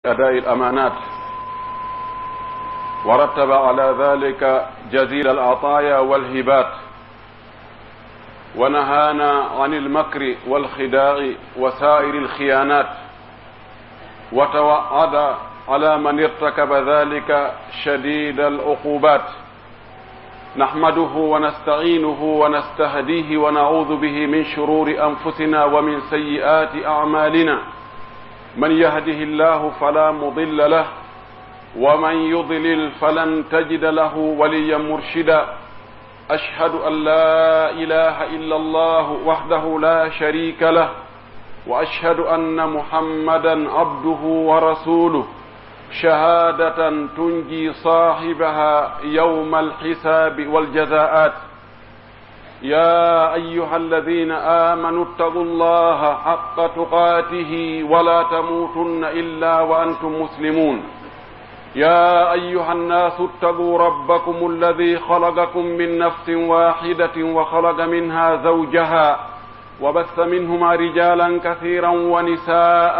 أداء الأمانات، ورتب على ذلك جزيل العطايا والهبات، ونهانا عن المكر والخداع وسائر الخيانات، وتوعد على من ارتكب ذلك شديد العقوبات. نحمده ونستعينه ونستهديه ونعوذ به من شرور أنفسنا ومن سيئات أعمالنا. من يهده الله فلا مضل له، ومن يضلل فلن تجد له وليا مرشدا. أشهد أن لا إله إلا الله وحده لا شريك له، وأشهد أن محمدا عبده ورسوله، شهادة تنجي صاحبها يوم الحساب والجزاءات. يا أيها الذين آمنوا اتقوا الله حق تقاته ولا تموتن إلا وأنتم مسلمون. يا أيها الناس اتقوا ربكم الذي خلقكم من نفس واحدة وخلق منها زوجها، وبث منهما رجالا كثيرا ونساء،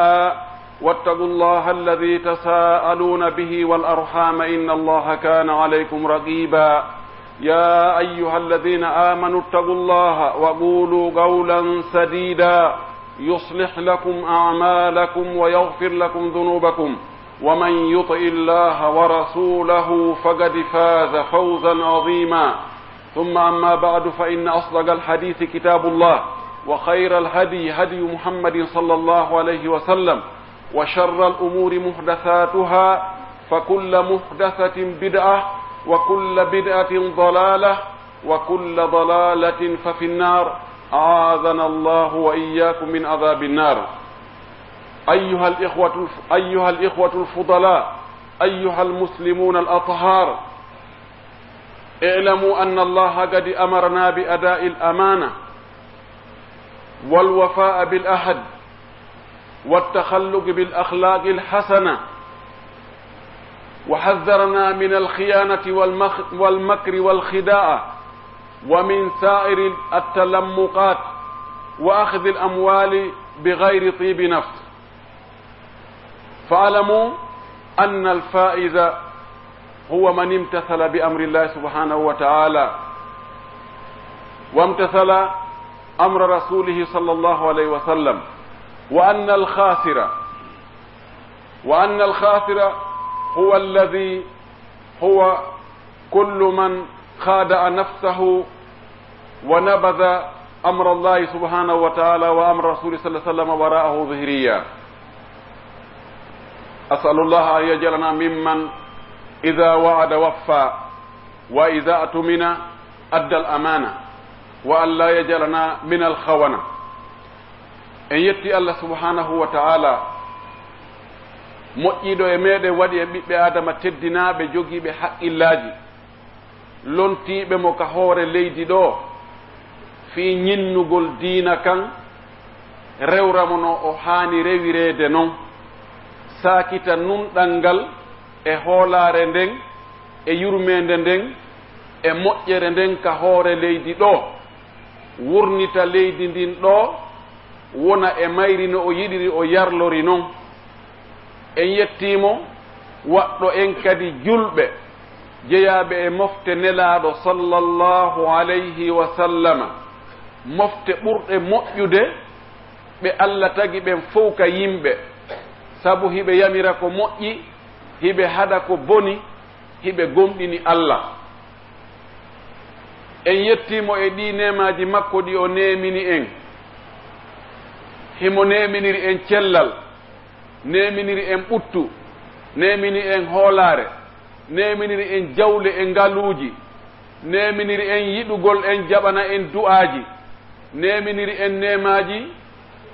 واتقوا الله الذي تساءلون به والأرحام إن الله كان عليكم رقيبا. يا أيها الذين آمنوا اتقوا الله وقولوا قولا سديدا يصلح لكم أعمالكم ويغفر لكم ذنوبكم، ومن يطع الله ورسوله فقد فاز فوزا عظيما. ثم أما بعد، فإن أصدق الحديث كتاب الله، وخير الهدي هدي محمد صلى الله عليه وسلم، وشر الأمور محدثاتها، فكل محدثة بدعة، وكل بدعة ضلالة، وكل ضلالة ففي النار. أعاذنا الله وإياكم من عذاب النار. أيها الإخوة الفضلاء، أيها المسلمون الأطهار، اعلموا أن الله قد أمرنا بأداء الأمانة والوفاء بالعهد والتخلق بالأخلاق الحسنة، وحذرنا من الخيانة والمكر والخداع، ومن سائر التلمقات وأخذ الأموال بغير طيب نفس. فاعلموا أن الفائز هو من امتثل بأمر الله سبحانه وتعالى، وامتثل أمر رسوله صلى الله عليه وسلم، وأن الخاسر هو الذي هو كل من خادع نفسه ونبذ أمر الله سبحانه وتعالى وأمر رسوله صلى الله عليه وسلم وراءه ظهريا. أسأل الله أن يجعلنا ممن إذا وعد وفى، وإذا أؤتمن أدى الأمانة، وأن لا يجعلنا من الخونة. إن يتي الله سبحانه وتعالى moƴƴiɗo e meɗen waɗi e ɓiɓɓe adama teddinaɓe jogiiɓe haqqillaji, lontiɓe mo ka hoore leydi ɗo fi ñinnugol diina kan, rewramo no o haani rewirede noon, saakita nunɗal ngal e hoolaare nden e yurmede nden e moƴƴere nden ka hoore leydi ɗo, wurnita leydi ndin ɗo wona e mayri no o yiɗiri o yarlori noon. En yettimo waɗɗo en kadi julɓe jeyaɓe e mofte nelaaɗo sallallahu alayhi wa sallama, mofte ɓurɗe moƴƴude ɓe Allah tagi ɓen fof ka yimɓe, sabu hiɓe yamira ko moƴƴi, hiɓe haɗa ko boni, hiɓe gomɗini Allah. En yettimo e ɗi nemaji makko ɗi o nemini en. himo neminiri en cellal, neminiri en ɓuttu, nemini en hoolaare, neminiri en jawle e ngaluuji, neminiri en yiɗugol en jaɓana en du'aaji, neminiri en nemaji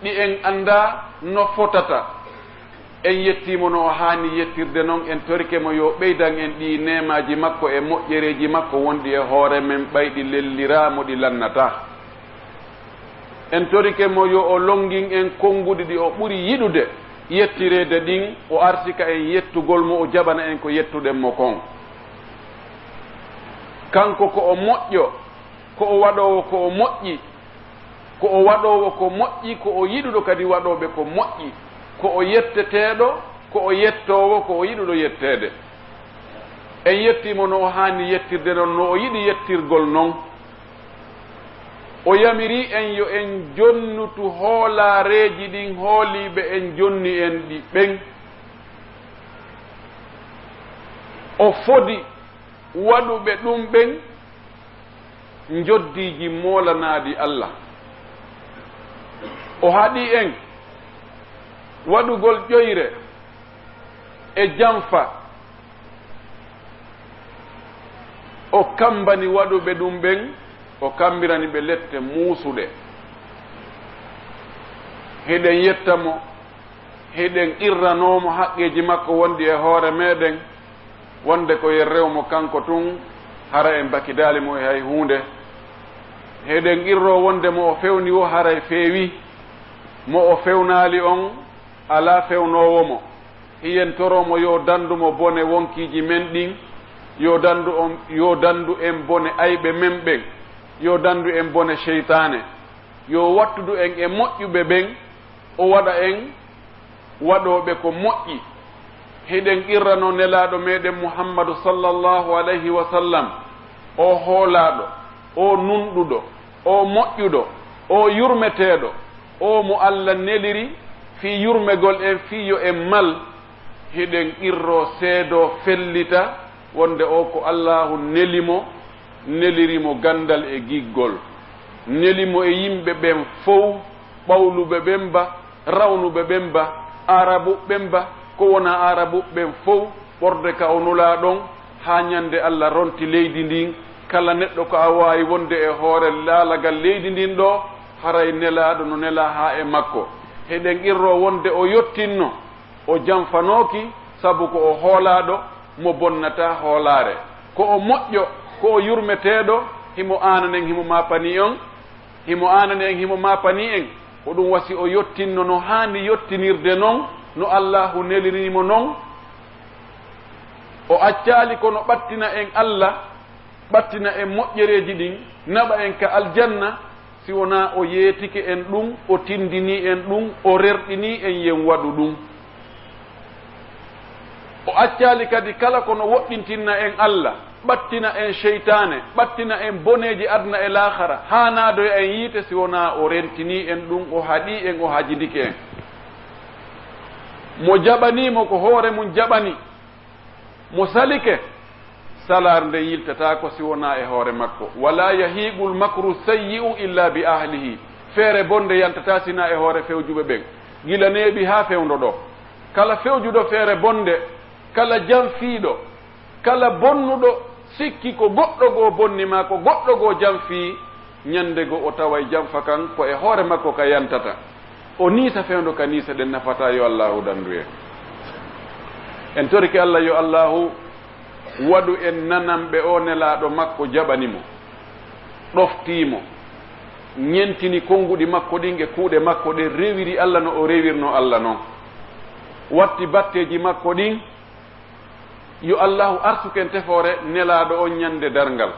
ɗi en anda no fotata. En yettimo no o haani yettirde noon. En torikemo yo ɓeydan en ɗi nemaji makko e moƴƴereji makko wonɗi e hoore men ɓayɗi lelliramo ɗi lannata. En torikemo yo o longin en konnguɗi ɗi o ɓuri yiɗude yettirede ɗin, o arsika en yettugol mo, o jaɓana en ko yettuɗen mo kon. Kanko ko o moƴƴo, ko o waɗowo ko o moƴƴi, ko o waɗowo ko moƴƴi, ko o yiɗuɗo kadi waɗoɓe ko moƴƴi, ko o yetteteɗo ko o yettowo ko o yiɗuɗo yettede en yettimo no o haani yettirde noon no o yiɗi yettirgol noon o yamiri en yo en jonnutu hoolaareeji ɗin hooliiɓe en jonni en ɗi ɓen o fodi waɗuɓe ɗum ɓen njoddiiji moolanaaɗi Allah o haɗi en waɗugol ƴoyre e janfa o kambani waɗuɓe ɗum ɓen o kambirani ɓe lette muusuɗe heɗen yettamo heɗen irranomo haqqeji makko wondi e hoore meɗen wonde ko yen rewmo kanko tun hara en bakidali mo e hay hunde heɗen irro wonde mo o fewni o haray feewi mo o fewnali on ala fewnowomo hiyen toromo yo dandumo bone wonkiji men ɗin yo dandu en bone ayɓe men ɓen yo dandu en bone cheytane yo wattudu en e moƴƴuɓe ɓen o waɗa en waɗoɓe ko moƴƴi heɗen irrano nelaɗo meɗen muhammadu sallallahu alayhi wa sallam o hoolaɗo o nunɗuɗo o moƴƴuɗo o yurmeteɗo o mo Allah neliri fi yurmegol en fiyo en mal heɗen irro seedo fellita wonde o ko Allahu nelirimo gandal e giggol nelimo e yimɓe ɓen fof ɓawluɓe ɓen ba rawnuɓe ɓen ba arabu ɓen ba ko wona arabu ɓen fof ɓorde ka o nula ɗon ha ñande Allah ronti leydi ndin kala neɗɗo ko a wawi wonde e hoore laalagal leydi ndin ɗo haray nelaɗo no nela ha e makko heɗen irro wonde o yottinno o janfanoki sabu ko o hoolaɗo mo bonnata hoolare ko o moƴƴo ko o yurmeteɗo himo ananen himo mapani on himo ananen himo mapani en ko ɗum wasi o yottinno no hani yottinirde noon no Allahu nelirinimo noon o accali kono ɓattina en Allah ɓattina en moƴƴereji ɗin naɓa en ka aljanna si wona o yeetike en ɗum o tindini en ɗum o rerɗini en yen waɗu ɗum o accali kadi kala kono woɗɗintinna en Allah ɓattina en cheytane ɓattina en boneji adna e lahara hanado en yiite si wona o rentini en ɗum o haɗi en o hajidike en mo jaɓanimo ko hoore mum jaɓani mo salike salar nde yiltata ko si wona e hoore makko wala yahiqul makru sayyi'u illa bi ahlihi feere bonde yantata sina e hoore fewjuɓe ɓen gila neeɓi ha fewndo ɗo kala fewjuɗo feere bonde kala janfiiɗo kala bonnuɗo sikki ko goɗɗo goo bonnima ko goɗɗo goo janfii ñande go o taway janfa kan ko e hoore makko ka yantata o niisa fewndo ka niisa ɗen nafata yo allahu dandu en toriki Allah yo allahu waɗu en nanamɓe o nelaɗo makko jaɓanimo ɗoftimo ñentini konnguɗi makko ɗin e kuuɗe makko ɗe rewiri Allah no o rewirno Allah noon watti batteji makko ɗin yo allahu arsuku en tefore nelaɗo on ñande dargal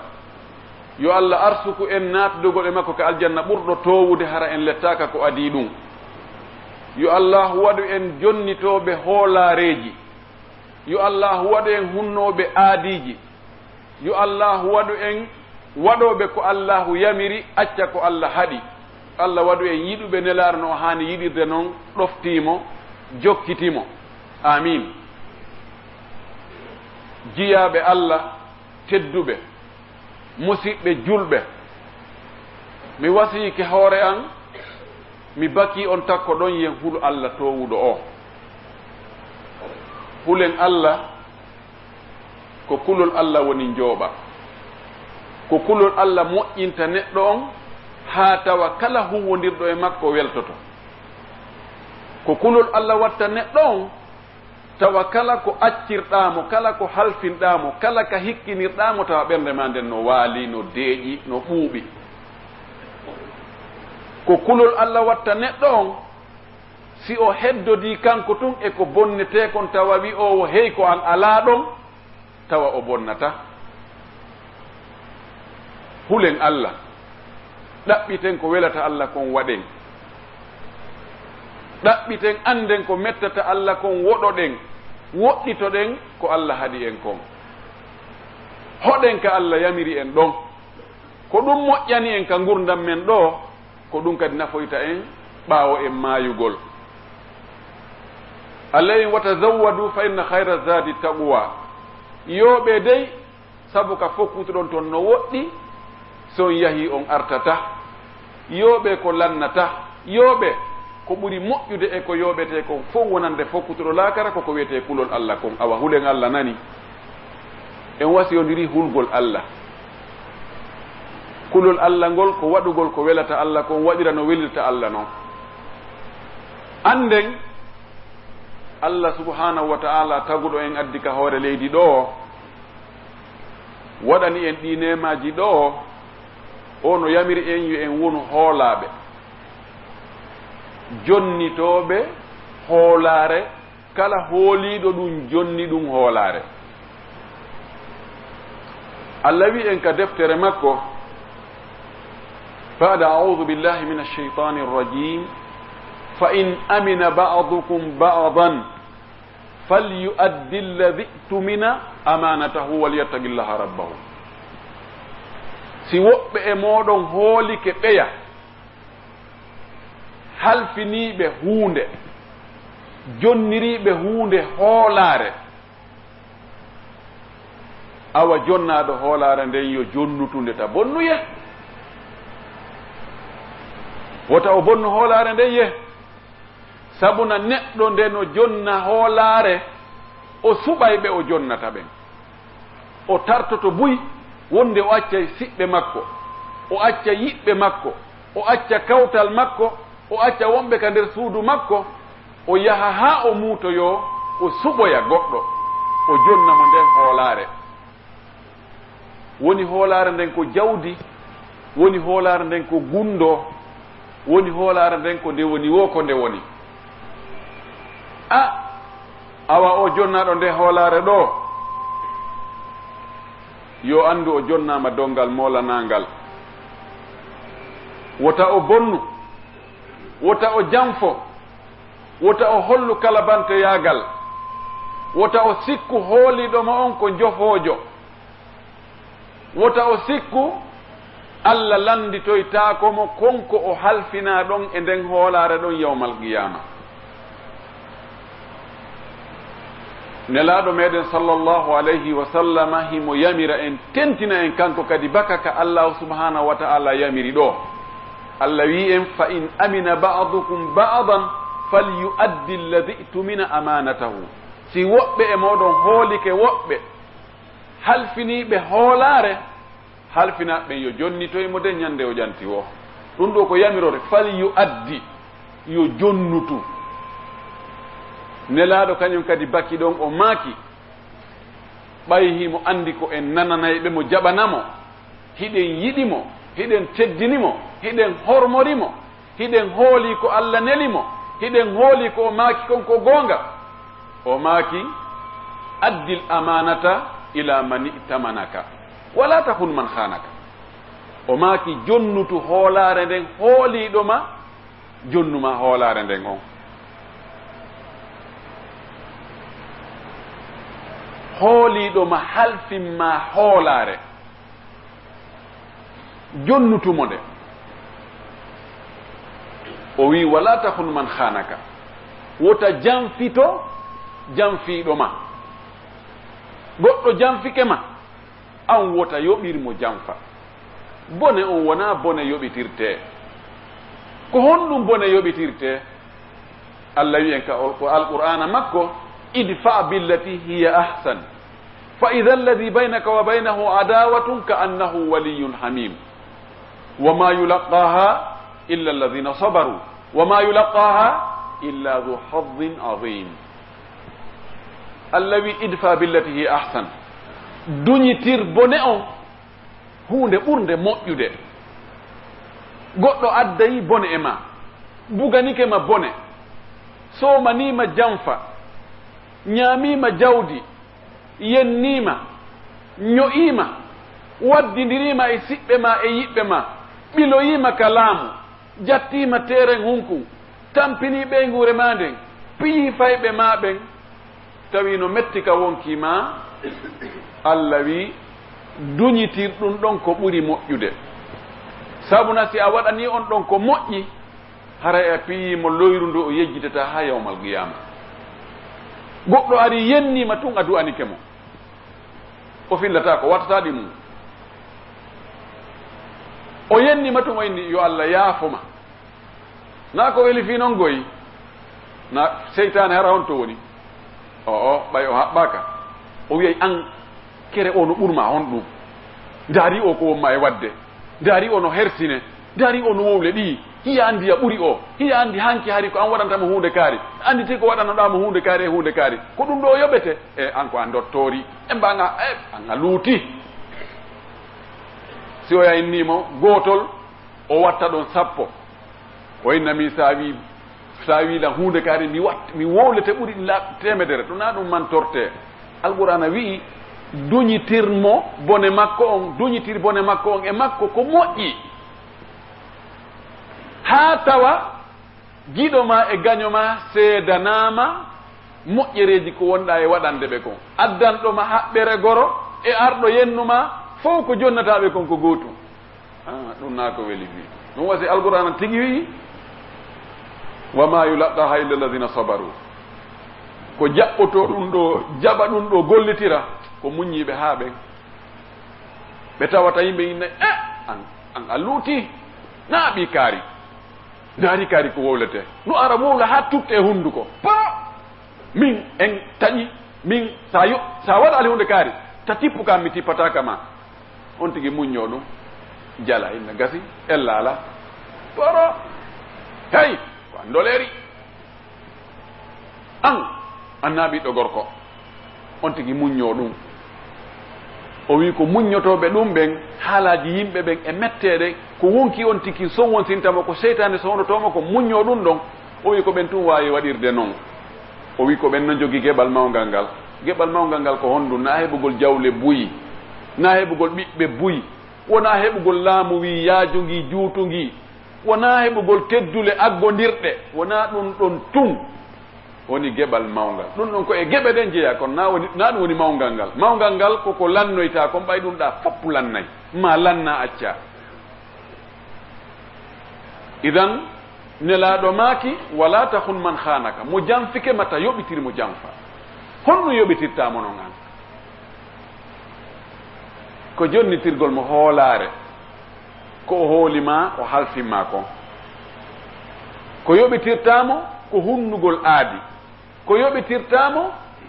yo Allah arsuku en natdugol e makko ka aljanna ɓurɗo towude hara en lettaka ko adi ɗum yo allahu waɗu en jonnitoɓe hoolareji yo allahu waɗu en hunnoɓe aadiji yo allahu waɗu en waɗoɓe ko allahu yamiri acca ko Allah haɗi Allah waɗu en yiɗuɓe nelaɗo no hani yiɗirde noon ɗoftimo jokkitimo amin jiyaɓe Allah tedduɓe musiɓɓe julɓe mi wasiyike hoore an mi baki on takko ɗon yen hulu Allah towuɗo o hulen Allah ko kulol Allah woni njooɓa ko kulol Allah moƴƴinta neɗɗo on ha tawa kala huwondirɗo e makko weltoto ko kulol Allah watta neɗɗo on tawa kala ko accirɗamo kala ko halfinɗamo kala ka hikkinirɗamo tawa ɓernde ma nden no waali no deeƴi no ɓuuɓi ko kulol Allah watta neɗɗo on si o heddodi kanko tun e ko bonnete kon tawa wi o hey ko an ala ɗon tawa o bonnata hulen Allah ɗaɓɓiten ko welata Allah kon waɗen ɗaɓɓiten anden ko mettata Allah kon woɗoɗen woɗɗitoɗen ko Allah haɗi en kon hoɗen ka Allah yamiri en ɗon ko ɗum moƴƴani en ka gurdam men ɗo ko ɗum kadi nafoyta en ɓaawo en maayugol Allah en watazawwadu fa inna hayra zadi taqwa yooɓe dey sabu ka fokkutoɗon toon no woɗɗi so on yahi on artata yooɓe ko lannata yooɓe ko ɓuri moƴƴude e ko yooɓete ko fof wonande fokkutoɗo laakara koko wiyete kulol Allah kon awa hulen Allah nani en wasiyodiri hulgol Allah kulol Allah ngol ko waɗugol ko welata Allah kon waɗira no welirta Allah noon anden Allah subhanahu wa ta'ala taguɗo en addi ka hoore leydi ɗo waɗani en ɗi nemaji ɗo o no yamiri en yo en wonu hoolaɓe jonnitoɓe hoolare kala hooliɗo ɗum jonni ɗum hoolare Allah wi en ka deftere makko ba'da a'udhu billahi minash shaitanir rajim fa in amina ba'dukum ba'dan falyu'addi alladhi tumina amanatahu walyattaqillaha rabbahu si woɓɓe e moɗon hoolike ɓeya halfiniɓe huunde jonniriɓe huunde hoolare awa jonnaɗo hoolare nden yo jonnutunde ta bonnuye wota o bonnu hoolare nden ye sabuna neɗɗo nde no jonna hoolare o suɓayɓe o jonnata ɓen o tartoto buy wonde o acca siɓɓe makko o acca yiɓɓe makko o acca kawtal makko o acca wonɓe ka nder suudu makko o yaha ha o muutoyo o suɓoya goɗɗo o jonna mo nden hoolare woni hoolare nden ko jawdi woni hoolare nden ko gundo woni hoolare nden ko nde woni wo ko nde woni awa o jonnaɗo nde hoolare ɗo yo andu o jonnama dongal molanangal wota o bonnu wota o janfo wota o hollu kala banteyagal wota o sikku hooliɗoma on ko jofoojo wota o sikku Allah landitoytakomo konko o halfina ɗon e nden hoolare ɗon yawmal qiyama nelaɗo meɗen sallllahu alayhi wa sallama himo yamira en tentina en kanko kadi baka ka allahu subhanahu wa ta'ala yamiri ɗo Allah wi en fa in amina ba'dukum ba'dan falyu'addi alladhi tumina amanatahu si woɓɓe e moɗon hoolike woɓɓe halfiniɓe hoolare halfinaɓe yo jonnitoymo de ñande o ƴanti o ɗum ɗo ko yamirore falyu'addi yo jonnutu nelaɗo kañum kadi baki ɗon o maaki ɓayhimo andi ko en nananayɓe mo jaɓanamo hiɗen yiɗimo hiɗen teddinimo hiɗen hormorimo hiɗen hooli ko Allah nelimo hiɗen hooli ko o maaki konko goonga o maaki addil amanata ila man itamanaka wala takun man khanaka o maaki jonnutu hoolare nden hooliɗoma jonnuma hoolare nden on hooliɗoma halfinma hoolare jonnutumo nde o wi wala takun man khanaka wota janfito janfiɗoma goɗɗo janfike ma an wota yoɓirmo janfa bone on wona bone yoɓitirte ko honɗum bone yoɓitirte Allah wi en ko alqur'ana makko idfa billati hiya ahsan fa idha alladhi baynaka wa baynahu adawatun ka annahu waliyyun hamim wama yulaqaha illa alladhina sabaru wama yulaqaha illa dhu hazzin azim Allah wi idfa billati hiya ahsan duñitir bone on hunde ɓurde moƴƴude goɗɗo addayi bone e ma buganike ma bone somanima janfa ñaamima jawdi yennima ño'ima waddidirima e siɓɓe ma e yiɓɓe ma ɓiloyima ka laamu jattima teren hunku tampini ɓe nguure ma nden piyi fayɓe ma ɓen tawi no metti ka wonkima Allah wi duñitir ɗum ɗon ko ɓuri moƴƴude sabuna si a waɗani on ɗon ko moƴƴi haray a piyimo loyru ndu o yejjitata ha yawmal qiyama goɗɗo ari yennima tun a du'anike mo o fillata ko wattataɗi mum o yennima tun o inni yo Allah yaafoma na ko weli fi noon goyi na seytane hara on to woni o ɓay o haɓɓaka o wiyay an kere o no ɓurma on ɗum daari o ko wonma e wadde daari o no hersine daari o no wowle ɗi hiya andi a ɓuri o hiya andi hanki hari ko an waɗantamo hunde kaari andi ti ko waɗanoɗamo hunde kaari e hunde kaari ko ɗum ɗo o yoɓete e an ko a dottori e mbaga an a luuti si o yahinnimo gotol o watta ɗon 10 o innami sa wiilan hunde kaari mi wowlete ɓuri temedere ɗum na ɗum man torte alqur'ana wi'i duñitirmo bone makko on duñitir bone makko on e makko ko moƴƴi ha tawa giɗo ma e gaño ma seedanama moƴƴereji ko wonɗa e waɗande ɓe kon addanɗoma haɓɓere goro e arɗo yennuma fof ko jonnataɓe kon ko gootum ɗum na ko weli wi ɗum wasi alqur'ana tigi wi wama yulaqqaha illa alladina sabaru ko jaɓɓoto ɗum ɗo jaɓa ɗum ɗo gollitira ko muññiɓe ha ɓen ɓe tawata yimɓe inna an a luuti na ɓi kaari daari kaari ko wowlete no ara wowla ha tutte e hunduko min en taƴi min sa waɗa ali hunde kaari ta tippu kam mi tippataka ma on tigi muñño ɗum jala inna gasi ellala poro hey ko an doleri anna ɓiɗɗo gorko on tigi muñño ɗum o wi ko muññotoɓe ɗum ɓen haalaji yimɓe ɓen e mettede ko wonki on tigi son wontintamo ko seytane sownotomo ko muñño ɗum ɗon o wi ko ɓen tun wawi waɗirde noon o wi ko ɓen no jogui geɓal mawgal ngal geɓal mawgal ngal ko honɗum na heɓugol jawle buyi na heɓugol ɓiɓɓe buyi wona heɓugol laamu wi yaajugui juutugui wona heɓugol teddule aggodirɗe wona ɗum ɗon tun woni geɓal mawgal ɗum ɗon ko e geɓe ɗen jeeya kono na ɗum woni mawgal ngal koko lannoyta kon ɓay ɗum ɗa foppu lannay ma lanna acca idan nelaɗo maaki wala tahun man hanaka mo janfike mata yoɓitir mo janfa honno yoɓitirtamo non an ko jonnitirgol mo hoolare ko o hoolima o halfinma kon ko yoɓitirtamo ko hunnugol aadi ko yoɓitirtamo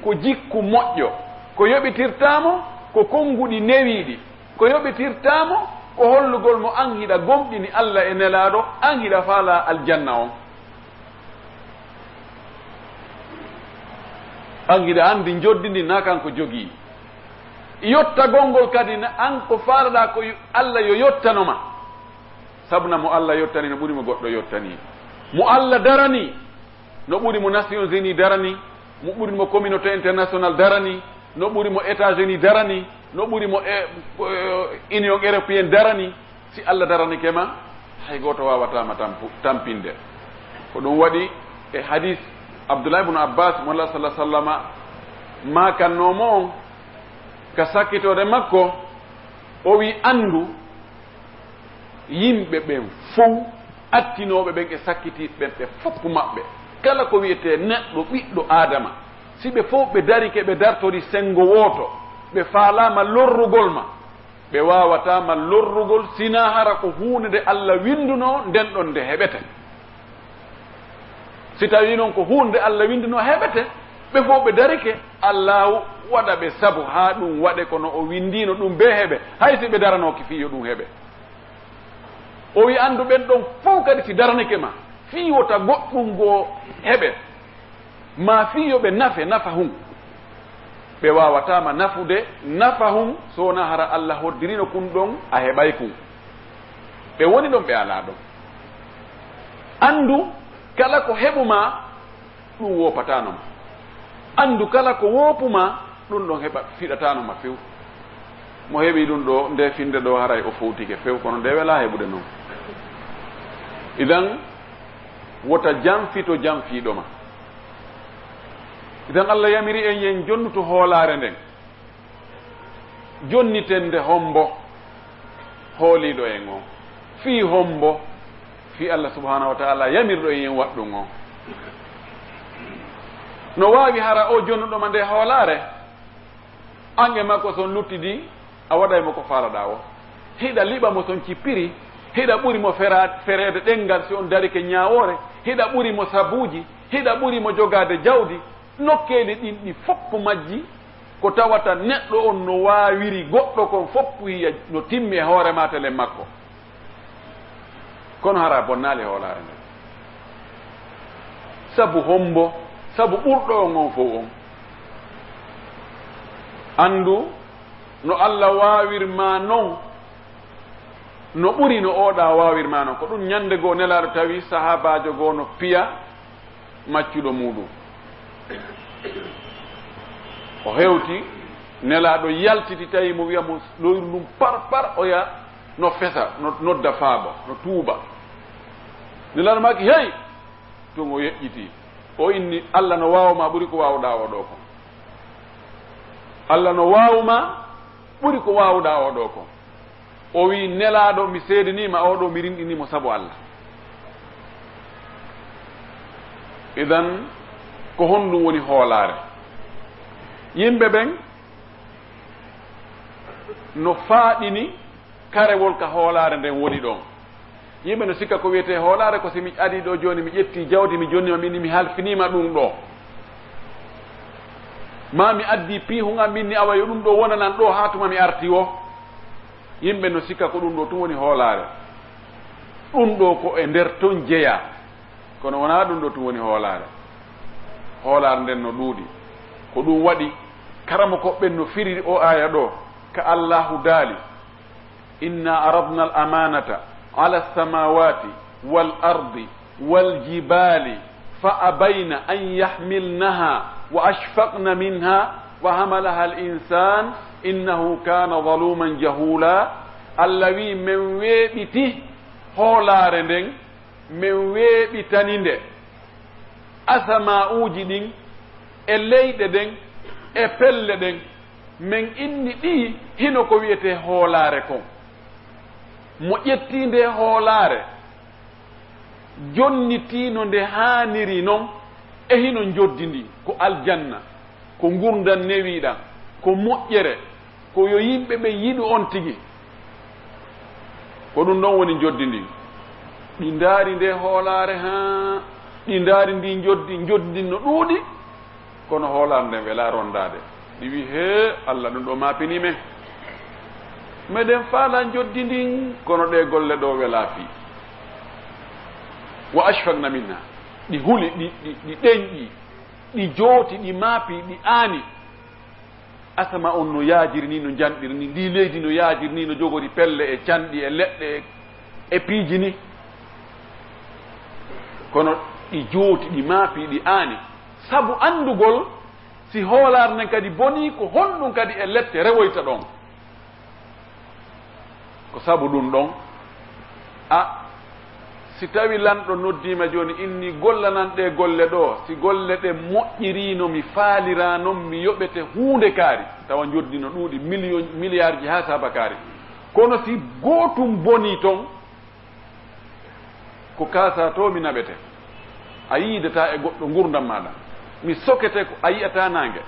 ko jikku moƴƴo ko yoɓitirtamo ko konnguɗi newiɗi ko yoɓitirtamo ko hollugol mo an hiɗa gomɗini Allah e nelaɗo an hiɗa faala aljanna on an hiɗa andi joddidi na kanko jogii yottagol ngol kadi an ko faalaɗa ko Allah yo yottanoma sabuna mo Allah yottani no ɓuri mo goɗɗo yottani mo Allah darani no ɓuri mo Nations Unis darani mo ɓuri mo communauté international darani no ɓuri mo États-Unis darani no ɓuri mo Union européenne darani si Allah darani kema hay goto wawatama tampinde ko ɗum waɗi e hadis Abdullah ibn Abbas mo Allah sallah sallama makannomo on ka sakkitode makko o wi andu yimɓe ɓen fof attinoɓe ɓen e sakkitiɓe ɓe foppu maɓɓe kala ko wiyete neɗɗo ɓiɗɗo adama si ɓe fof ɓe darike ɓe dartori sengo woto ɓe faalama lorrugol ma ɓe wawatama lorrugol sina hara ko hunde nde Allah winduno nden ɗon nde heɓete si tawi noon ko hunde Allah winduno heɓete ɓe fof ɓe darike Allah waɗa ɓe sabu ha ɗum waɗe kono o windino ɗum be heɓe hay si ɓe daranoki fiyo ɗum heɓe o wi andu ɓen ɗon fof kadi si daranike ma fiyota goɗɗum goo heɓe ma fiyoɓe nafa hum ɓe wawatama nafude nafa hum sowona hara Allah hoddirino kun ɗon a heɓay kun ɓe woni ɗon ɓe ala ɗon andu kala ko heɓuma ɗum wopatanoma andu kala ko woopuma ɗum ɗon heɓa fiɗatanoma few mo heɓi ɗum ɗo nde finde ɗo haray o fowtike few kono nde wela heɓude noon idan wota jamfito jamfiiɗoma. idan Allah yamiri en yen jonnuto hoolaare nden jonniten nde hombo hooliiɗo en o fii hombo fii Allah subhanahu wa taala yamirɗo en yen waɗɗum o. no waawi hara o jonnuɗoma nde hoolaare an e makko son luttidi a waɗaymo ko faalaɗa o, hiɗa liɓamo son cippiri, hiɗa ɓurimo fereede ɗengal si on darike ñawoore, hiɗa ɓurimo sabuuji, hiɗa ɓurimo jogaade jawdi. nokkeeli ɗin ɗi fopp majji ko tawata neɗɗo on no waawiri goɗɗo kon fopp hiya no timmi e hoore matelen makko, kono hara bonnaali hoolaare nden sabu hombo, sabu ɓurɗo on on fof on anndu no Allah waawirma noon no ɓuri no oɗa waawirma noon. ko ɗum ñande goo nelaaɗo tawi sahabajo goo no piya maccuɗo muɗum, o hewti nelaaɗo yaltiti tawi mo wiya mo loyru ɗum par oya no fesa no nodda faaba no tuuba. nelaaɗo maki hey tun o yeƴƴiti o inni Allah no waawma ɓuri ko waawɗa oɗo ko, Allah no waawma ɓuri ko waawɗa oɗo ko. o wi nelaaɗo mi seedanima oɗo mi rinɗinimo sabu Allah. idan ko honɗum woni hoolaare. yimɓe ɓen no faaɗini karewol ka hoolaare nden woni ɗon. yimɓe no sikka ko wiyete hoolaare ko si mi adi ɗo joni mi ƴetti jawdi mi jonnima minni mi halfinima ɗum ɗo, ma mi addi piihungam minni awa yo ɗum ɗo wonanan ɗo ha tuma mi arti o. yimɓe no sikka ko ɗum ɗo tun woni hoolaare. ɗum ɗo ko e nder ton jeeya, kono wona ɗum ɗo tun woni hoolaare. hoolaare nden no ɗuuɗi. ko ɗum waɗi karama koɓɓen no firiri o aya ɗo ka Allahu daali inna aradna al amanata ala alsamawati wal ardi wal jibali fa abayna an yahmilnaha wa ashfaqna minha wa hamalaha al insan innahu kana zaluman jahula. Allah wi min weeɓiti hoolaare nden min weeɓitani nde asama'uji ɗin e leyɗe ɗen e pelle ɗen min inni ɗi hino ko wiyete hoolaare kon. mo ƴettinde hoolaare jonnitino nde haaniri noon e hino joddindi ko aljanna, ko gurdan newiɗan, ko moƴƴere, ko yo yimɓe ɓe yiɗu on tigi. ko ɗum ɗon woni joddindi. ɗi ndaari nde hoolaare ha ɗi ndaari ndi joddi no ɗuuɗi, kono hoolaare nden wela rondade. ɗi wi he Allah ɗum ɗo maapini men, meɗen faala joddi ndin, kono ɗe golle ɗo wela fi. wa ashfaqna minha, ɗi huli ɗi ɗeñƴi, ɗi jooti, ɗi maapi, ɗi aani. asama on no yaajiri ni, no janɗiri ni, ndi leydi no yaajiri ni, no jogori pelle e canɗi e leɗɗe e piiji ni, kono ɗi jooti, ɗi maapi, ɗi aani, sabu andugol si hoolaare nden kadi boni ko honɗum kadi e lette rewoyta ɗon. ko sabu ɗum ɗon si tawi lanɗo noddima joni inni gollanan ɗe golle ɗo, si golle ɗe moƴƴirino mi faalira noon mi yoɓete hunde kaari, tawa joddino ɗuuɗi milliard ji ha saba kaari. kono si gootum boni ton ko kaasa to mi naɓete, a yiidata e goɗɗo gurdam maɗa, mi sokete ko a yiyata nangue,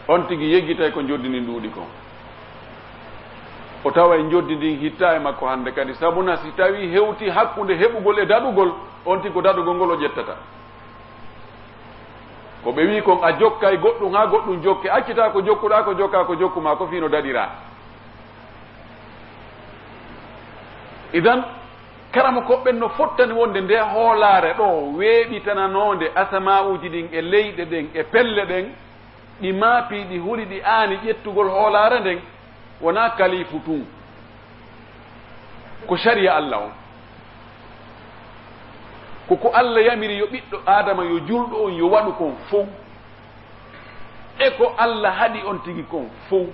on tigui yeggitay ko joddini ɗuuɗi ko. o tawa e joddi ndin hitta e makko hande kadi, sabuna si tawi hewti hakkude heɓugol e daɗugol, on tigi ko daɗugol ngol o ƴettata. ko ɓe wi kon a jokka e goɗɗum ha goɗɗum jokke, accita ko jokkuɗa ko jokka ko jokkuma ko fino daɗira. idan karama koɓɓen no fottani wonde nde hoolaare ɗo weeɓitananode asama'uji ɗin e leyɗe ɗen e pelle ɗen, ɗi maapi, ɗi huli, ɗi aani ƴettugol hoolaare nden wona kalifu tun, ko sharia Allah on, koko Allah yamiri yo ɓiɗɗo adama yo julɗo on yo waɗu kon fof, e ko Allah haɗi on tigi kon fof,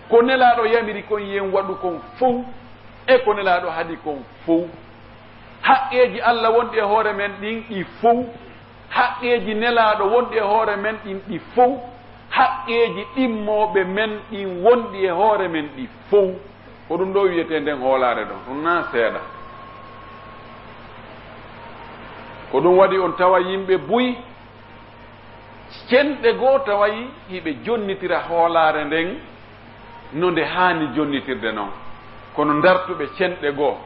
ko nelaɗo yamiri kon yen waɗu kon fof, e ko nelaɗo haɗi kon fof. haqqeji Allah wonɗi e hoore men ɗin ɗi fof haqqeji nelaɗo wonɗi e hoore men ɗin ɗi fof haqqeji ɗimmoɓe men ɗin wonɗi e hoore men ɗi fof ko ɗum ɗo wiyete nden hoolare ɗon ɗum na seeɗa ko ɗum waɗi on tawa yimɓe buyi cenɗe goo tawayi hiɓe jonnitira hoolare nden no nde haani jonnitirde noon kono dartuɓe cenɗe goo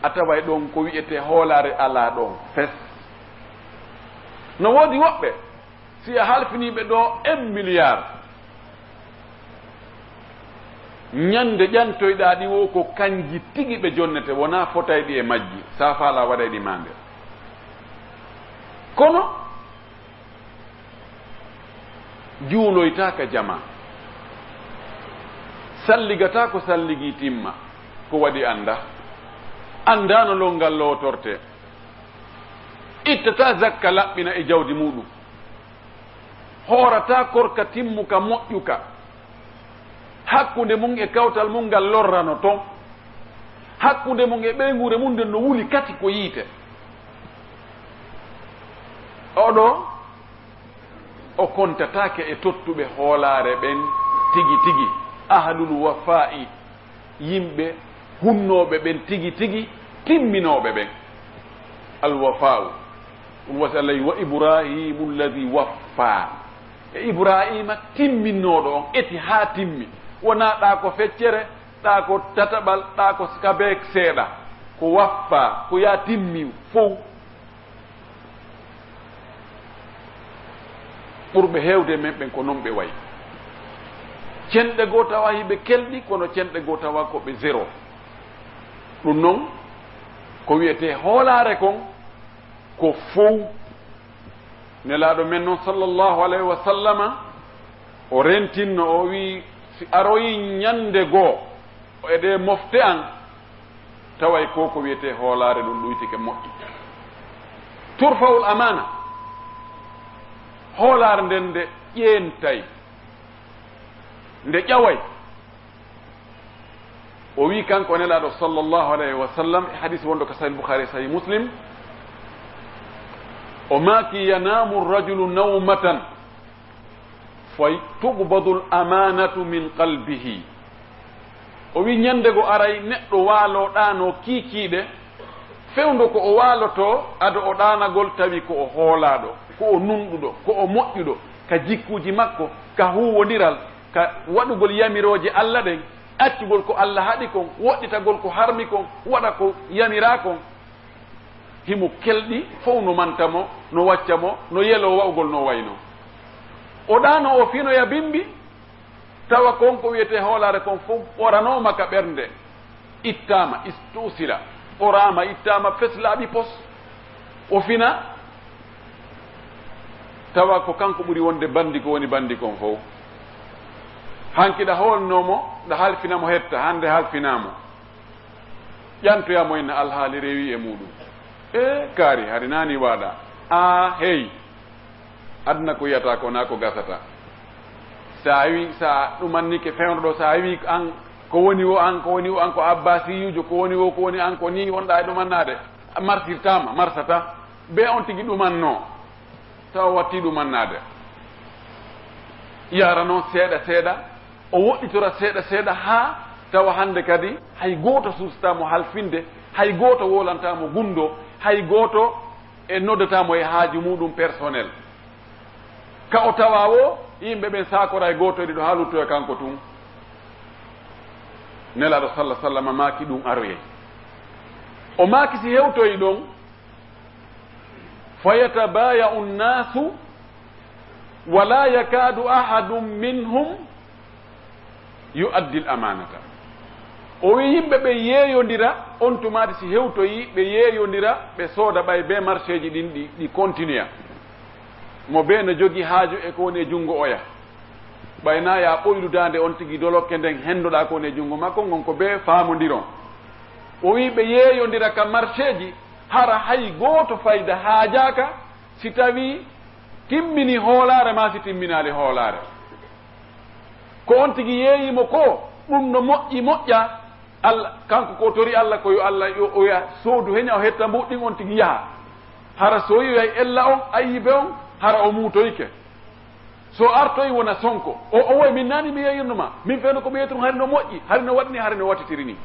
a taway ɗon ko wiyete hoolare ala ɗon fes no woodi woɓɓe si a halfiniɓe ɗo 1 milliard ñande ƴantoyɗa ɗi wo ko kanji tigi ɓe jonnete wona fotayɗi e majji sa faala waɗayɗi ma nder kono juuloytaka jama salligata ko salligi timma ko waɗi andano longal lotorte ittata zakka laɓɓina e jawdi muɗum hoorata korka timmuka moƴƴuka hakkunde mum e kawtal mum ngal lorrano ton hakkunde mum e ɓeygure mum nden no wuli kati ko yiite oɗo o kontatake e tottuɓe hoolare ɓen tigi tigi ahlul wafa'i yimɓe hunnoɓe ɓen tigi tigi timminoɓe ɓen alwafa'u ɗum wasi allahi wa ibrahimu alladi waffa e ibrahima timminnoɗo on eti ha timmi wona ɗa ko feccere ɗa ko tataɓal ɗa ko kabe seeɗa ko waffa ko ya timmi fof ɓurɓe hewde men ɓen ko noon ɓe wayi cenɗe goo tawa hiɓe kelɗi kono cenɗe goo tawa ko ɓe 0 ɗum noon ko wiyete hoolare kon ko fof nelaɗo men noon sallllahu alayhi wa sallama o rentinno o wi si aroyi ñande goo eɗe mofte an taway ko ko wiyete hoolare ɗum ɗuytike moƴƴi turfawul amana hoolare nden nde ƴeentay nde ƴaway o wi kanko nelaɗo sallllahu alayhi wa sallam e hadis wonɗo ko sahih boukhari sahih muslim o maaki yanamu rajulu nawmatan fa tugbadu l amanatu min qalbihi o wi ñande go aray neɗɗo waaloɗano kiikiiɗe fewndo ko o waaloto ado o ɗanagol tawi ko o hoolaɗo ko o nunɗuɗo ko o moƴƴuɗo ka jikkuji makko ka huwodiral ka waɗugol yamiroje Allah ɗen accugol ko Allah haɗi kon woɗɗitagol ko harmi kon waɗa ko yamira kon himo kelɗi fof no mantamo no waccamo no yelo wawgol no wayno o ɗano o finoya bimbi tawa kon ko wiyete hoolare kon fof ɓoranoma ka ɓernde ittama istusila ɓorama ittama feslaaɓi pos o fina tawa ko kanko ɓuri wonde bandi ko woni bandi kon fof hankiɗa holnomo ɗa halfinamo hetta hande halfinamo ƴantoyamo ene alhaali rewi e muɗum kaari hari nani waɗa hey aduna ko yiyata ko na ko gasata sa wi sa ɗumannike fewnoɗo sa wi an ko woni o an ko woni o an ko abbasiyujo ko woni o ko woni an ko ni wonɗa e ɗumannade martirtama marsata be on tigui ɗumanno tawa watti ɗumannade yara noon seeɗa seeɗa o woɗɗitora seeɗa seeɗa ha tawa hande kadi hay goto sustamo halfinde hay goto wolantamo gundo hay goto e noddatamo e haaju muɗum personnel ka o tawa o yimɓe ɓen sakora e goto ɗiɗo ha lutto e kanko tun nelaɗo sallah sallam maaki ɗum aroyey o maaki si hewtoyi ɗon fayatabaya nnasu wala yakadu ahadum minhum yuaddi l amanata o wi yimɓe ɓe yeeyodira on tumati si hewtoyi ɓe yeeyodira ɓe sooda ɓay be marché ji ɗin ɗi continue mo be no jogui haaju e ko woni e junngo oya ɓayna ya ɓoyludande on tigui dolokke nden hendoɗa ko woni e junngo makko gon ko be faamodiron o wi ɓe yeeyodira ka marché ji hara hay gooto fayda haajaka si tawi timmini hoolare ma si timminali hoolare ko on tigui yeeyimo ko ɗum no moƴƴi moƴƴa Allah kanko ko tori Allah ko yo Allah yo oya soodu heña o hetta mbuɗɗin on tigi yaha hara so yoyay ella on ayibe on hara o muutoyke so artoyi wona sonko o woy min nani mi yeyirnoma min fewno ko ɓeyetrum hari no moƴƴi hari no waɗni hari no wattitiri ni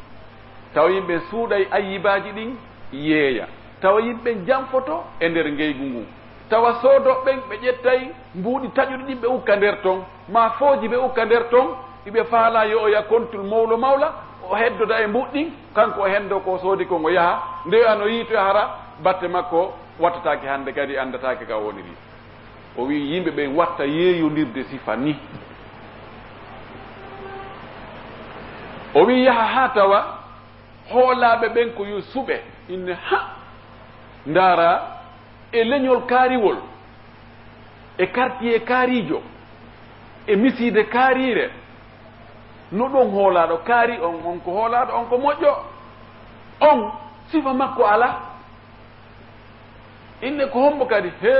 tawa yimɓe suuɗay ayibaji ɗin yeeya tawa yimɓe jamfoto e nder ngeygu ngu tawa soodoɓɓen ɓe ƴettay mbuuɗi taƴuɗi ɗin ɓe ukka nder ton ma fooji ɓe ukka nder ton iɓe faala yo o ya kontul mawlo mawla o heddoda e mbuɗɗin kanko o hendo ko soodi ko ngo yaha nde ano yiito hara batte makko wattatake hande kadi andatake ka woniri o wi yimɓe ɓe watta yeeyodirde sifa ni o wi yaha ha tawa hoolaɓe ɓen ko yo suɓe inne ha ndaara e leñol kaariwol e quartier kaarijo e misiide kaarire no ɗon hoolaɗo kaari on ko hoolaɗo on ko moƴƴo on sifa makko ala inne ko hombo kadi he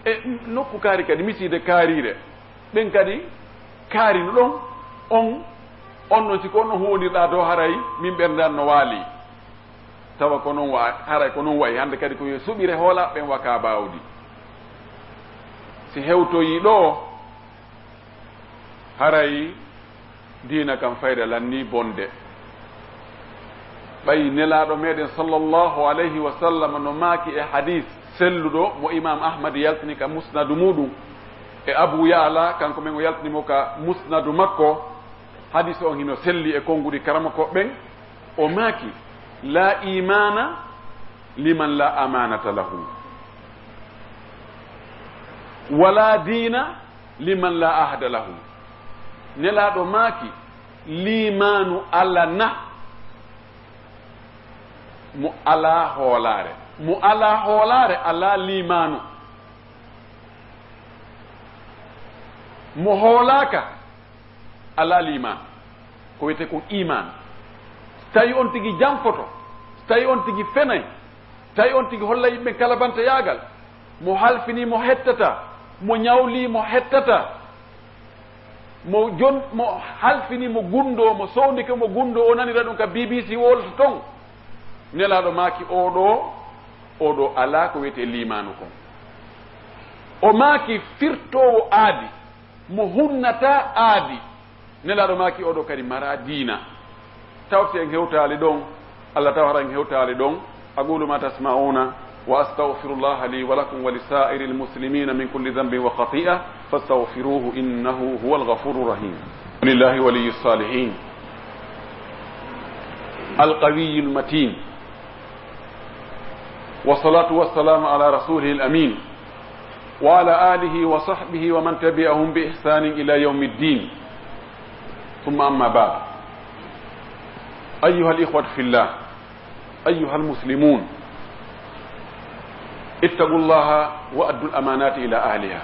e nokku kaari kadi misiide kaarire ɓen kadi kaari no ɗon on noon siko on no huwondirɗa dow haray min ɓerndan no waali tawa ko noon haray ko noon wayi hande kadi koye suɓire hoola ɓen waka bawdi si hewtoyi ɗo haray diina kam fayda lanni bonde ɓayi nelaɗo meɗen sallllahu alayhi wa sallam no maaki e hadis selluɗo mo imam ahmad yaltini ka musnadu muɗum e abou yala kanko men o yaltinimo ka musnadu makko hadis on hino selli e konngudi karama koɓɓen o maaki la imana liman la amanata lahu wala dina liman la ahda lahu nelaɗo maaki limanu ala na mo ala hoolare mo ala hoolare ala limanu mo hoolaka ala liman ko wiyete ko iman tawi on tigi jamfoto tawi on tigi fenay tawi on tigi holla yimɓe kalabanta yaagal mo halfini mo hettata mo ñawli mo hettata mo halfini mo gundo mo sowndike mo gundo o nanira ɗum ka BBC wolto ton nelaɗo maaki oɗo ala ko wiyete limanu kon o maaki firtowo aadi mo hunnata aadi nelaɗo maaki oɗo kadi mara diina tawte en hewtali ɗon allah tawata en hewtali ɗon aqulu ma tasma'una wa astaghfirullaha li wa lakum wa lisa'iri almuslimina min kulli dhanbin wa khati'a fastaghfiruhu innahu huwal ghafurur rahim lillahi waliyyi salihin القوي المتين والصلاة والسلام على رسوله الأمين وعلى آله وصحبه ومن تبعهم بإحسان إلى يوم الدين ثم أما بعد أيها الإخوة في الله أيها المسلمون اتقوا الله وأدوا الأمانات إلى أهلها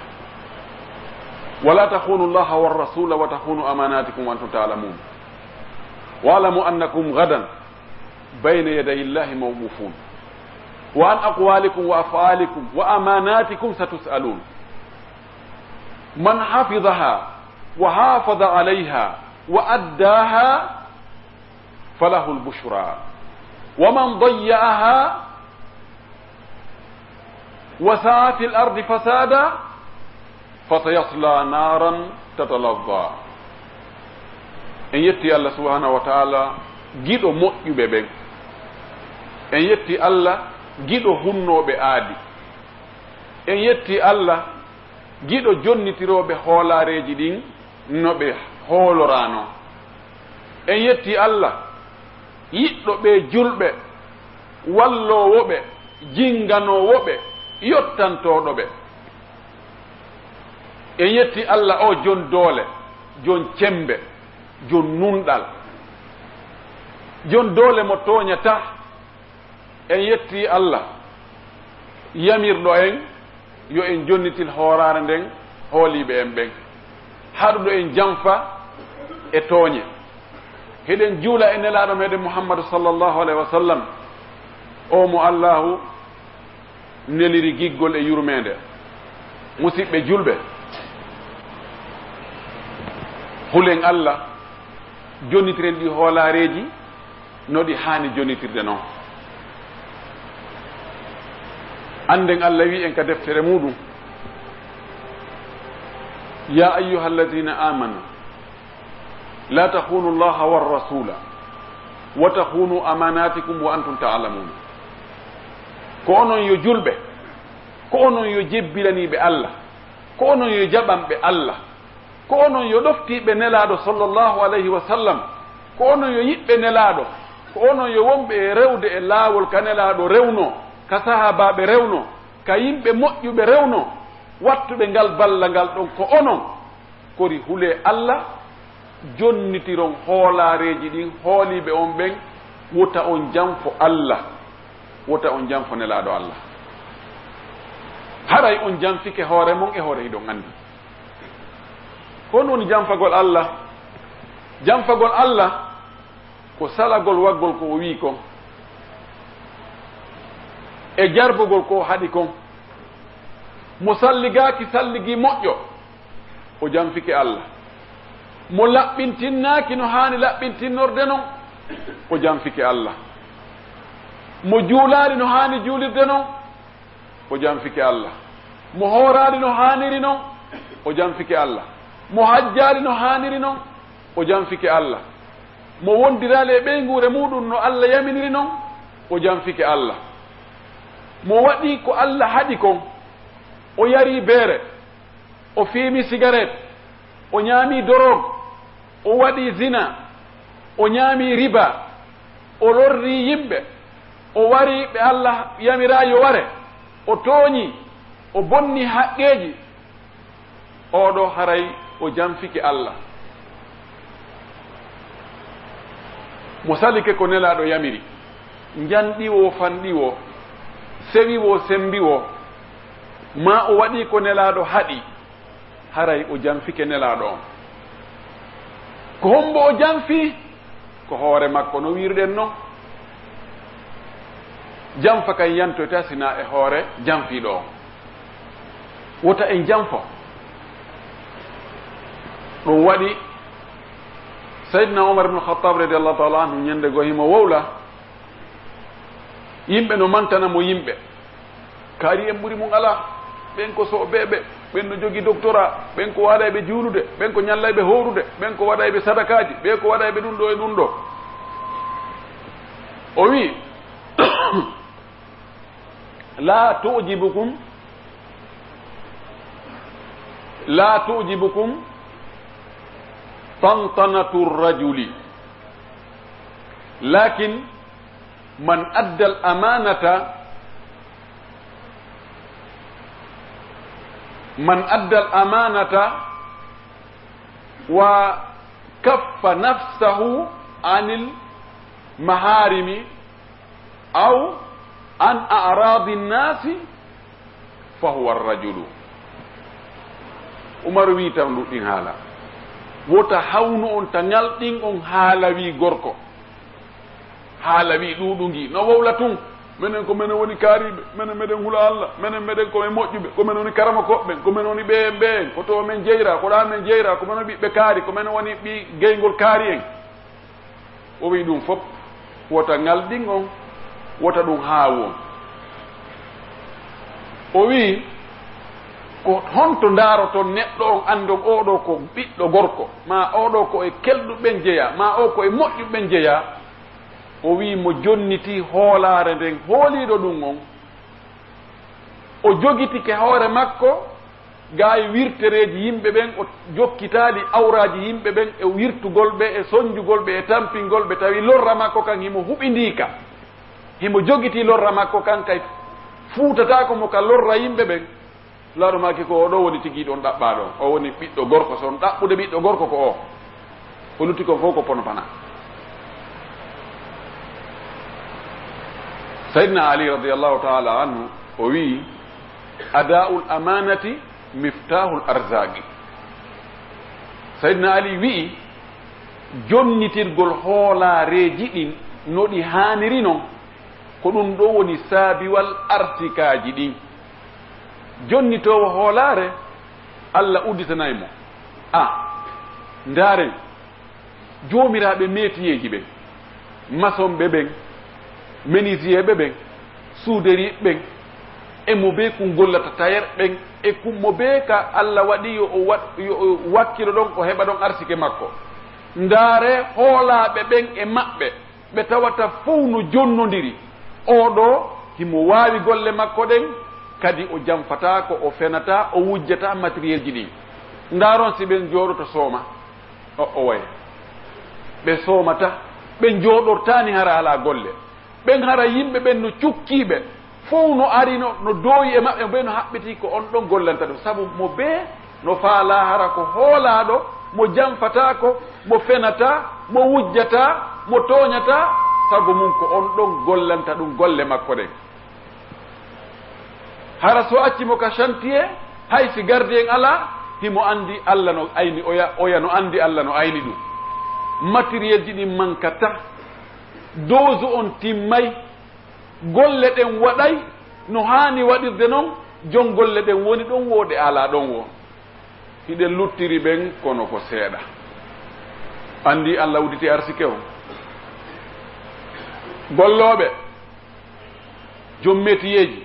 ولا تخونوا الله والرسول وتخونوا أماناتكم وأنتم تعلمون واعلموا أنكم غدا بين يدي الله موقوفون وعن أقوالكم وأفعالكم وأماناتكم ستسألون من حفظها وحافظ عليها وأداها فله البشرى ومن ضيعها وسعى في الأرض فسادا فسيصلى نارا تتلظى en yetti Allah subhanahu wa ta'ala giɗo moƴƴuɓe ɓen en yetti Allah giɗo hunnoɓe aadi en yetti Allah giɗo jonnitiroɓe hoolareji ɗin no ɓe hoolorano en yetti Allah yiɗɗo ɓe julɓe wallowoɓe jinganowoɓe yottantoɗoɓe en yetti Allah o jon doole jon cembe jon nunɗal jon doole mo tooñata en yetti Allah yamirɗo en yo en jonnitin hoorare nden hooliɓe en ɓen haɗuɗo en janfa e tooñe heɗen juula e nelaɗo meɗen Muhammadu sallllahu alayhi wa sallam o mo Allahu neliri giggol e yurmede musidɓe julɓe hulen Allah jonnitiren ɗi hoolareji no ɗi haani jonitirde noon. anden Allah wi en ka deftere muɗum ya ayuha alladina amanu la tahunu llaha warrasula wa tahunu amanatikum wa antum ta'lamun. ko onon yo julɓe, ko onon yo jebbilaniɓe Allah, ko onon yo jaɓanɓe Allah, ko onon yo ɗoftiɓe nelaɗo sallllahu alayhi wa sallam, ko onon yo yiɓɓe nelaɗo, ko onon yo wonɓe e rewde e laawol ka nelaɗo rewno, ka sahabaɓe rewno, ka yimɓe moƴƴuɓe rewno, wattuɓe ngal balla ngal ɗon ko onon kori hule Allah jonnitiron hoolareji ɗin hooliɓe on ɓen wota on janfo Allah, wota on janfo nelaɗo Allah. haray on janfike hoore mon e hoore hiɗon andi hono woni janfagol Allah. janfagol Allah ko salagol waggol ko o wi kon e jarbugol ko haɗi kon. mo salligaki salligi moƴƴo o janfike Allah, mo laɓɓintinnaki no hani laɓɓintinnorde non o janfike Allah, mo juulari no hani juulirde non o janfike Allah, mo hoorari no haniri non o janfike Allah, mo hajjari no haniri non o janfike Allah, mo wondirali e ɓeygure muɗum no Allah yaminiri non o janfike Allah, mo waɗi ko Allah haɗi kon, o yari beere, o fiimi cigarette, o ñaami dorog, o waɗi zina, o ñaami riba, o lorri yimɓe, o wari ɓe Allah yamira yo ware, o tooñi, o bonni haqqeji, oɗo haray o janfike Allah. mo salike ko nelaɗo yamiri, janɗiwo fanɗiwo, sewiwo sembiwo, ma o waɗi ko nelaɗo haɗi, haray o janfike nelaɗo on. ko hombo o janfi ko hoore makko no wirɗen non. janfa kan yantoyta sina e hoore janfiɗo on. wota en janfo. ɗum waɗi sayyidna Umar ibn Khattab radiallahu taala anhu ñande go himo wowla yimɓe no mantana mo yimɓe kaari en ɓuri mum ala, ɓen ko soɓeɓe, ɓen no jogui doctorat, ɓen ko waɗayɓe juulude, ɓen ko ñallayɓe horude, ɓen ko waɗayɓe sadakaji, ɓe ko waɗayɓe ɗum ɗo e ɗum ɗo. o wi la tujibukum tantanatu rajuli lakin man adda al amanata wa kaffa nafsahu anil maharimi aw an a'radi nnasi fa huwa arrajulu. Umar wi tan ɗuɗɗin haala wota hawnu on ta ngalɗin on haala wi gorko, haala wi ɗuɗugi no wowla tun, minen ko minen woni kaariɓe, minen meɗen hula Allah, minen meɗen komin moƴƴuɓe, komin woni karama koɓɓen, komin woni ɓeen ɓeen, ko to men jeyra, ko ɗa men jeyra, ko men woni ɓiɓɓe kaari, ko men woni ɓi geygol kaari en. o wi ɗum fof wota ngalɗin on, wota ɗum haawu on. o wi ko honto ndaaroton neɗɗo on andon oɗo ko ɓiɗɗo gorko, ma oɗo ko e kelɗuɓen jeeya, ma o ko e moƴƴuɓen jeeya. o wi mo jonniti hoolaare nden hooliɗo ɗum on, o jogitike hoore makko ga e wirtereji yimɓe ɓen, o jokkitaali awraji yimɓe ɓen e wirtugol ɓe e soñjugol ɓe e tampingol ɓe, tawi lorra makko kan himo huɓindika, himo jogiti lorra makko kan kay fuutatako mo ka lorra yimɓe ɓen. laaɗo maki ko oɗo woni tigi ɗon ɗaɓɓaɗon, o woni ɓiɗɗo gorko, son ɗaɓɓude ɓiɗɗo gorko ko o lutti kon fof ko pono pana. sayyidina Ali radiallahu taala anhu o wi ada'ul amanati miftahul arzaqi. sayyidina Ali wi jonnitirgol hoolaareji ɗin no ɗi haniri non ko ɗum ɗo woni saabiwal arsikaji ɗin. jonnitowo hoolaare Allah udditanaymo ndaaren joomiraɓe metiyeji ɓen maçon ɓe ɓen menuisier ɓe ɓen souderi ɓen e mo be ko gollata tayer ɓen e kummo be ka Allah waɗi yo o wakkilo ɗon o heɓa ɗon arsike makko ndaare hoolaaɓe ɓen e maɓɓe ɓe tawata fof no jonnodiri oɗo himo waawi golle makko ɗen kadi o jamfata ko o fenata o wujjata matériel ji ɗin ndaaron si ɓen jooɗoto sooma o way ɓe soomata ɓe jooɗortani hara ala golle ɓen hara yimɓe ɓen no cukkiiɓe fof no arino no dooyi e maɓɓe ɓe no haɓɓiti ko on ɗon gollanta ɗum sabu mo bee no faala hara ko hoolaaɗo mo jamfatako mo fenata mo wujjata mo tooñata sabu mum ko on ɗon gollanta ɗum golle makko ɗen hara so accimo ka chantier hay si gardi en ala himo andi Allah no ayni oya no andi Allah no ayni ɗum matériel ji ɗin mankata dose on timmay golle ɗen waɗay no haani waɗirde noon jon golle ɗen woni ɗon woode ala ɗon wo hiɗen luttiri ɓen kono ko seeɗa andi Allah uditi arsike o gollooɓe jom métier ji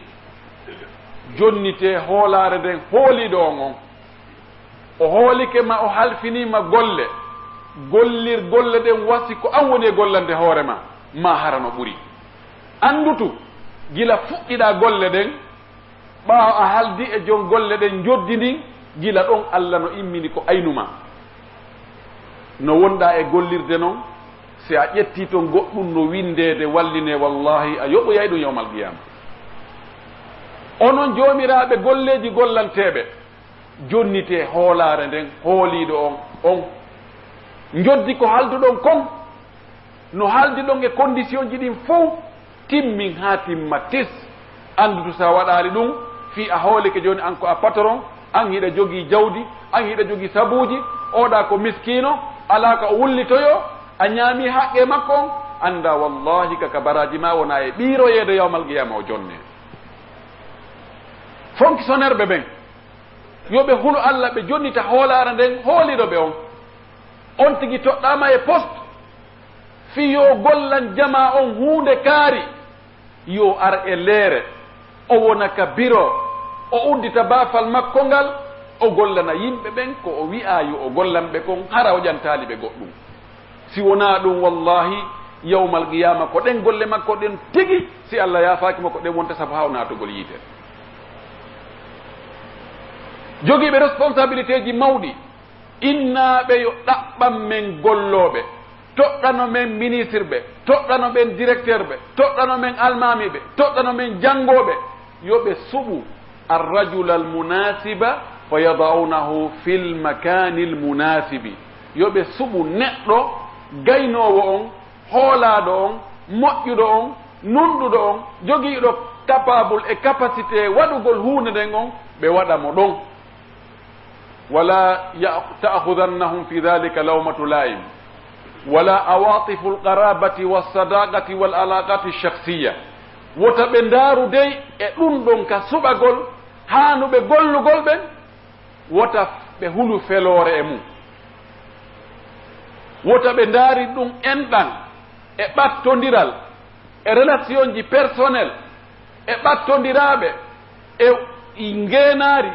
jonnite hoolaare nden hooliiɗo on o hoolike ma o halfinima golle gollir golle ɗen wasi ko an woni e gollande hoore ma harano ɓuri anndutu gila fuɗɗiɗa golle ɗen ɓaawo a haldi e jon golle ɗen joddi ndin gila ɗon Allah no immini ko aynuma no wonɗa e gollirde noon si a ƴetti toon goɗɗum no windede walline wallahi a yoɓoyay ɗum yawmal qiyama onon joomiraaɓe golleji gollanteɓe jonnite hoolaare nden hooliiɗo on joddi ko halduɗon kon no haldi ɗon e condition ji ɗin fof timmin haa timma tis anndutu sa waɗaali ɗum fi a hoolike jooni an ko a patron an hiɗa jogii jawdi an hiɗa jogii sabuuji oɗa ko miskino alaa ka o wullitoyo a ñaami haqqe makko on annda wallahi kaka baraji ma wona e ɓiiroyeede yawmal qiyama o jonne fonctionnaire ɓe ɓen yoɓe hulu Allah ɓe jonnita hoolaare nden hooliɗo ɓe on tigi toɗɗama e poste fi yo gollan jama on huunde kaari yo ar e leere o wona ka bureau o uddita baafal makko ngal o gollana yimɓe ɓen ko o wi'a yo o gollanɓe kon hara o ƴantaali ɓe goɗɗum si wona ɗum wallahi yawmal qiyama ko ɗen golle makko ɗen tigi si Allah yaafakimo ko ɗen wonta sabu ha o naatogol yiite jogiiɓe responsabilité ji mawɗi innaaɓe yo ɗaɓɓan men gollooɓe toɗɗano men ministre ɓe toɗɗano men directeur ɓe toɗɗano men almami ɓe toɗɗano men janngooɓe yoɓe suɓu arrajula almunasiba fa yadaunahu fi lmakani lmunasibi yoɓe suɓu neɗɗo gaynoowo on hoolaaɗo on moƴƴuɗo on nunɗuɗo on jogiiɗo capable e capacité waɗugol huunde nden on ɓe waɗa mo ɗon wala ta'khudannahum fi dhalika lawmatu la'im wala awatifu alqarabati wassadaqati wal alaqati ash-shakhsiyya wota ɓe ndaaru dey e ɗum ɗon ka suɓagol haanuɓe gollugol ɓen wota ɓe hulu feloore e mum wota ɓe ndaari ɗum enɗan e ɓattondiral e relation ji personnel e ɓattondiraaɓe e ngeenaari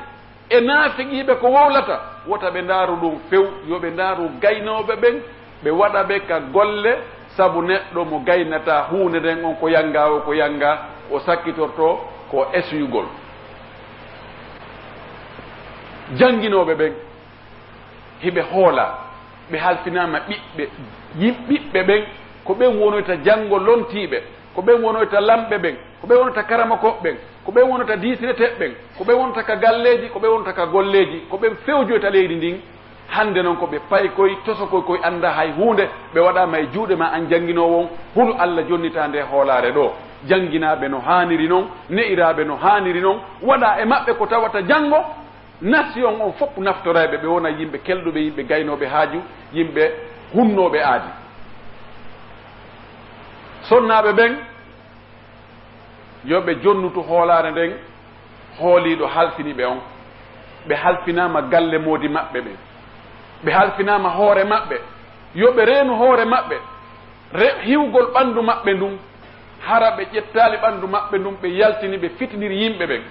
e naafiqiiɓe ko wowlata wota ɓe ndaaru ɗum few yo ɓe ndaaru gaynooɓe ɓen ɓe waɗa ɓe ka golle sabu neɗɗo mo gaynata huunde nden on ko yanga o ko yanga o sakkitorto ko esuyugol jannginooɓe ɓen hiɓe hoola ɓe halfinama ɓiɓɓe ɓen ko ɓen wonoyta janngo lontiiɓe ko ɓen wonoyta lamɓe ɓen ko ɓen wonota karamakoɓe ɓen ko ɓen wonota diisineteɓe ɓen ko ɓen wonota ka galleji ko ɓen wonota ka golleji ko ɓen fewjoyta leydi ndin hande noon ko ɓe pay koye tosokoy koye annda hay hunde ɓe waɗama e juuɗe ma an jannginowo on hulu Allah jonnita nde hoolaare ɗo jannginaɓe no haaniri noon ne'iraɓe no haaniri noon waɗa e maɓɓe ko tawata janngo nation on fof naftoreɓe ɓe wona yimɓe kelɗuɓe yimɓe gaynoɓe haaju yimɓe hunnoɓe aadi sonnaɓe ɓen yoɓe jonnutu hoolaare nden hooliɗo halfiniɓe on ɓe halfinama galle moodi maɓɓe ɓe ɓe halfinama hoore maɓɓe yoɓe reenu hoore maɓɓe hiwgol ɓanndu maɓɓe ndun hara ɓe ƴettaali ɓanndu maɓɓe ndun ɓe yaltini ɓe fitniri yimɓe ɓen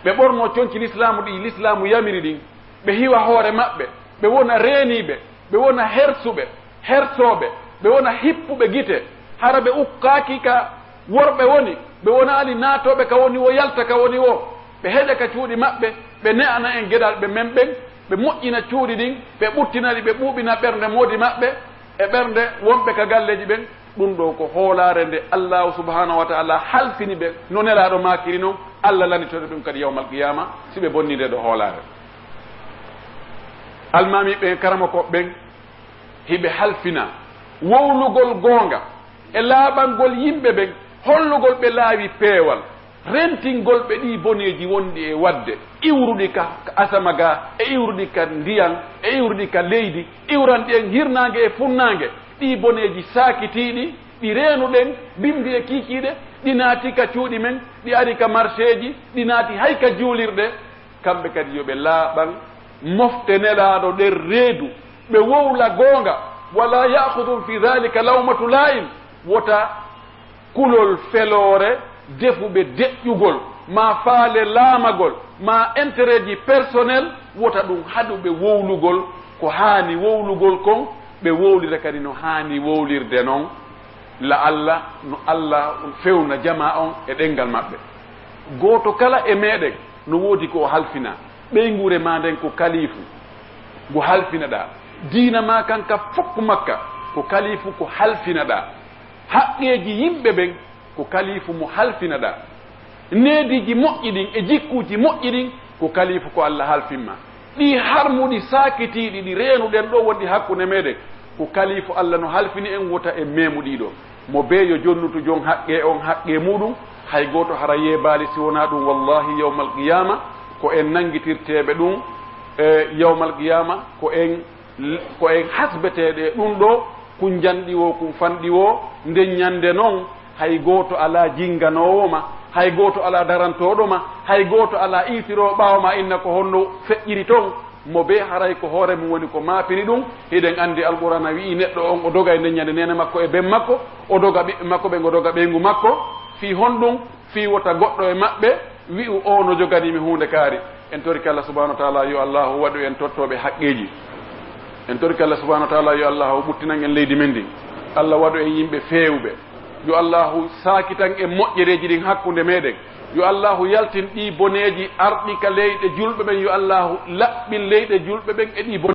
ɓe ɓorno conci l'islamu ɗi l'islamu yamiri ɗin ɓe hiwa hoore maɓɓe ɓe wona reeniiɓe ɓe wona hersuɓe hersooɓe ɓe wona hippuɓe gite hara ɓe ukkaaki ka worɓe woni ɓe wona ali naatooɓe ka woni wo yalta ka woni wo ɓe heƴa ka cuuɗi maɓɓe ɓe ne'ana en geɗal ɓe men ɓen ɓe moƴƴina cuuɗi ɗin ɓe ɓuttinari ɓe ɓuuɓina ɓernde moodi maɓɓe e ɓernde wonɓe ka galleji ɓen ɗum ɗo ko hoolaare nde allahu subhanahu wa taala halfini ɓe no nelaaɗo maakiri noon allah lanitoɗe ɗum kadi yawmal qiyama si ɓe bonni nde ɗo hoolaare almami ɓen karama koɓe ɓen hiɓe halfina wowlugol goonga e laaɓangol yimɓe ɓen hollugol ɓe laawi peewal rentingol ɓe ɗi boneji wonɗi e wadde iwruɗi ka asama ga e iwruɗi ka ndiyan e iwruɗi ka leydi iwranɗi en hirnangue e funnangue ɗi boneji sakitiɗi ɗi reenuɗen bimdi e kiikiɗe ɗi naati ka cuuɗi men ɗi ari ka marché ji ɗi naati hay ka juulirɗe kamɓe kadi yoɓe laaɓan mofte nelaɗo nder reedu ɓe wowla goonga wala yahudum fi dhalika lawmatu la'im wota kulol feloore defuɓe deƴƴugol ma faale laamagol ma intérêt ji personnel wota ɗum haɗuɓe wowlugol ko haani wowlugol kon ɓe wowlira kadi no haani wowlirde noon la allah no allah fewna jama on e ɗengal maɓɓe gooto kala e meɗen no woodi ko o halfina ɓeygure ma nden ko kalifu ngo halfinaɗa diina ma kanka foppu makka ko kalifu ko halfinaɗa haqqeji yimɓe ɓen ko kalifu mo halfinaɗa neediji moƴƴi ɗin e jikkuji moƴƴi ɗin ko kalifu ko allah halfinma ɗi harmuɗi sakitiɗi ɗi reenuɗen ɗo wonɗi hakkude meɗen ko kalifu allah no halfini en wota e memuɗiɗo mo beeyo jonnutu jon haqqe on haqqe muɗum hay goto hara yeebaali si wona ɗum wallahi yawmal qiyama ko en nanguitirteɓe ɗum yawmal qiyama ko en hasbeteɗe ɗum ɗo kun janɗi wo kun fanɗi wo nden ñande noon hay goto ala jinganowoma hay goto ala darantoɗoma hay goto ala itiro ɓawma inna ko honno feƴƴiri toon mo be haray ko hoore mum woni ko maapiri ɗum hiɗen andi alqur'ana wi neɗɗo on o doga e nden ñande nene makko e ben makko o doga ɓiɓɓe makko ɓen o doga ɓeygu makko fi honɗum fi wota goɗɗo e maɓɓe wi'u o no joganimi hunde kaari en toriki allah subahanahu wa taala yo allahu waɗu en tottoɓe haqqeji en toriki allah subahanahu wa taala yo allahu ɓuttinan en leydi men ndi allah waɗu en yimɓe feewɓe yo allahu sakitan e moƴƴereji ɗin hakkude meɗen yo allahu yaltin ɗi boneji arɗi ka leyɗe julɓe ɓen yo allahu laɓɓin leyɗe julɓe ɓen e ɗi